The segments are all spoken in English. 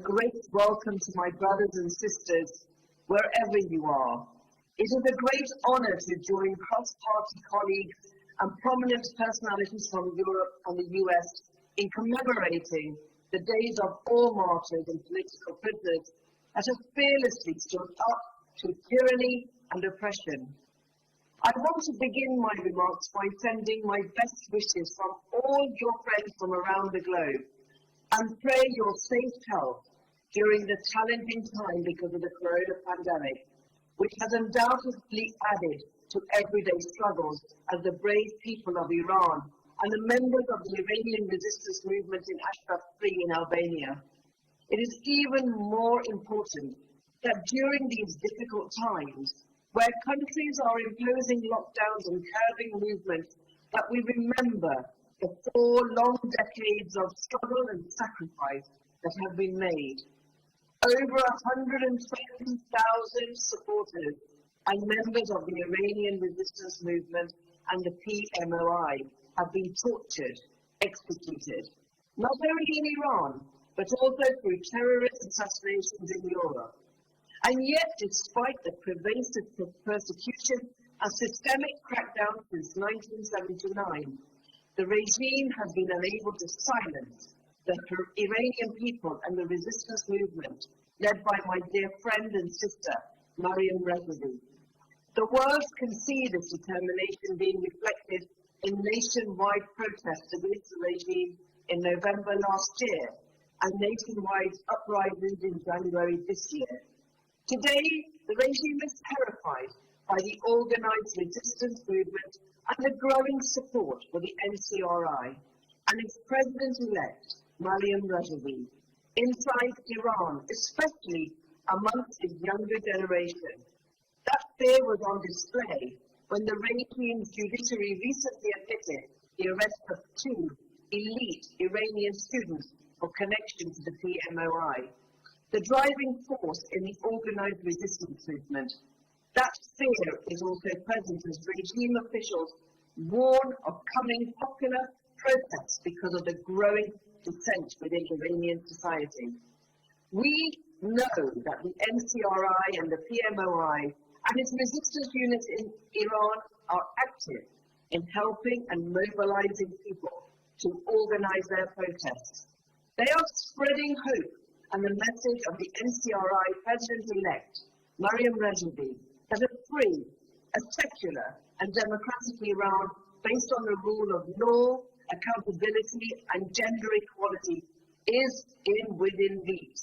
great welcome to my brothers and sisters, wherever you are. It is a great honor to join cross-party colleagues and prominent personalities from Europe and the US in commemorating the days of all martyrs and political prisoners that have fearlessly stood up to tyranny and oppression. I want to begin my remarks by sending my best wishes from all your friends from around the globe and pray your safe health during the challenging time because of the corona pandemic, which has undoubtedly added to everyday struggles as the brave people of Iran and the members of the Iranian resistance movement in Ashraf-Free in Albania. It is even more important that during these difficult times, where countries are imposing lockdowns and curbing movement, that we remember the 4 long decades of struggle and sacrifice that have been made. Over 120,000 supporters and members of the Iranian resistance movement and the PMOI have been tortured, executed, not only in Iran, but also through terrorist assassinations in Europe. And yet, despite the pervasive persecution and systemic crackdown since 1979, the regime has been unable to silence the Iranian people and the resistance movement, led by my dear friend and sister, Martyrs and Political Prisoners. The world can see this determination being reflected in nationwide protests against the regime in November last year and nationwide uprisings in January this year. Today, the regime is terrified by the organized resistance movement and the growing support for the NCRI and its president-elect, Massoud Rajavi, inside Iran, especially amongst its younger generation. That fear was on display when the regime's judiciary recently admitted the arrest of 2 elite Iranian students for connection to the PMOI, the driving force in the organized resistance movement. That fear is also present as regime officials warn of coming popular protests because of the growing dissent within Iranian society. We know that the NCRI and the PMOI and its resistance units in Iran are active in helping and mobilizing people to organize their protests. They are spreading hope and the message of the NCRI President-elect, Massoud Rajavi, that a free, a secular and democratic Iran based on the rule of law, accountability and gender equality is within reach.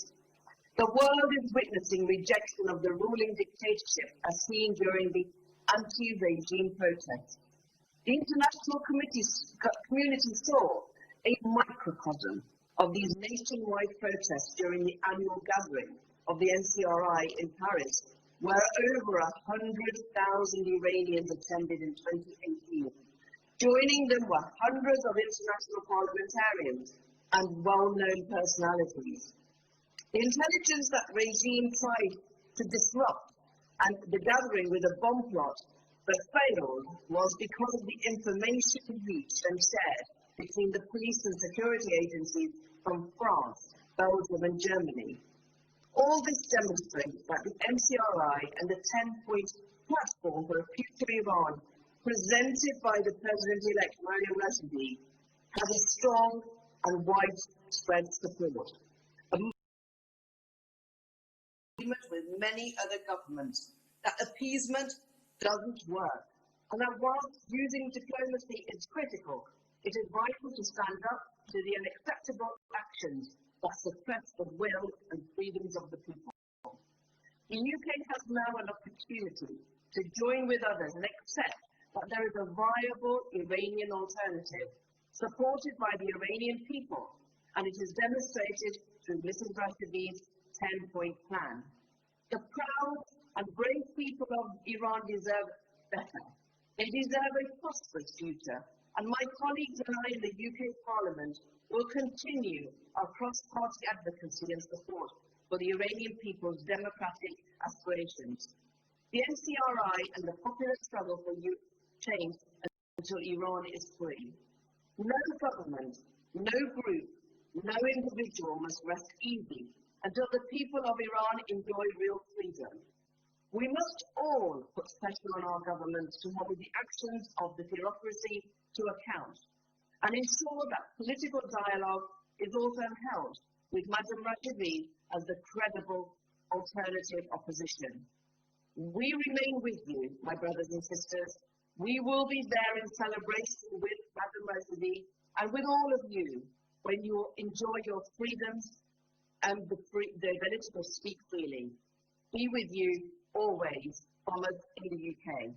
The world is witnessing rejection of the ruling dictatorship as seen during the anti-regime protests. The international community saw a microcosm of these nationwide protests during the annual gathering of the NCRI in Paris, where over 100,000 Iranians attended in 2018. Joining them were hundreds of international parliamentarians and well-known personalities. The intelligence that regime tried to disrupt and the gathering with a bomb plot but failed was because of the information reached and shared between the police and security agencies from France, Belgium and Germany. All this demonstrates that the NCRI and the 10-point platform for a future Iran presented by the President-elect Massoud Rajavi has a strong and widespread support. Agreement with many other governments that appeasement doesn't work, and that whilst using diplomacy is critical, it is vital to stand up to the unacceptable actions that suppress the will and freedoms of the people. The UK has now an opportunity to join with others and accept that there is a viable Iranian alternative supported by the Iranian people, and it is demonstrated through Mrs. Rajavi's 10-point plan. The proud and brave people of Iran deserve better. They deserve a prosperous future, and my colleagues and I in the UK Parliament will continue our cross-party advocacy and support for the Iranian people's democratic aspirations. The NCRI and the popular struggle for change until Iran is free. No government, no group, no individual must rest easy until the people of Iran enjoy real freedom. We must all put pressure on our governments to hold the actions of the bureaucracy to account and ensure that political dialogue is also held with Massoud Rajavi as the credible alternative opposition. We remain with you, my brothers and sisters. We will be there in celebration with Massoud Rajavi and with all of you when you enjoy your freedoms and the ability to speak freely. Be with you always from us in the UK.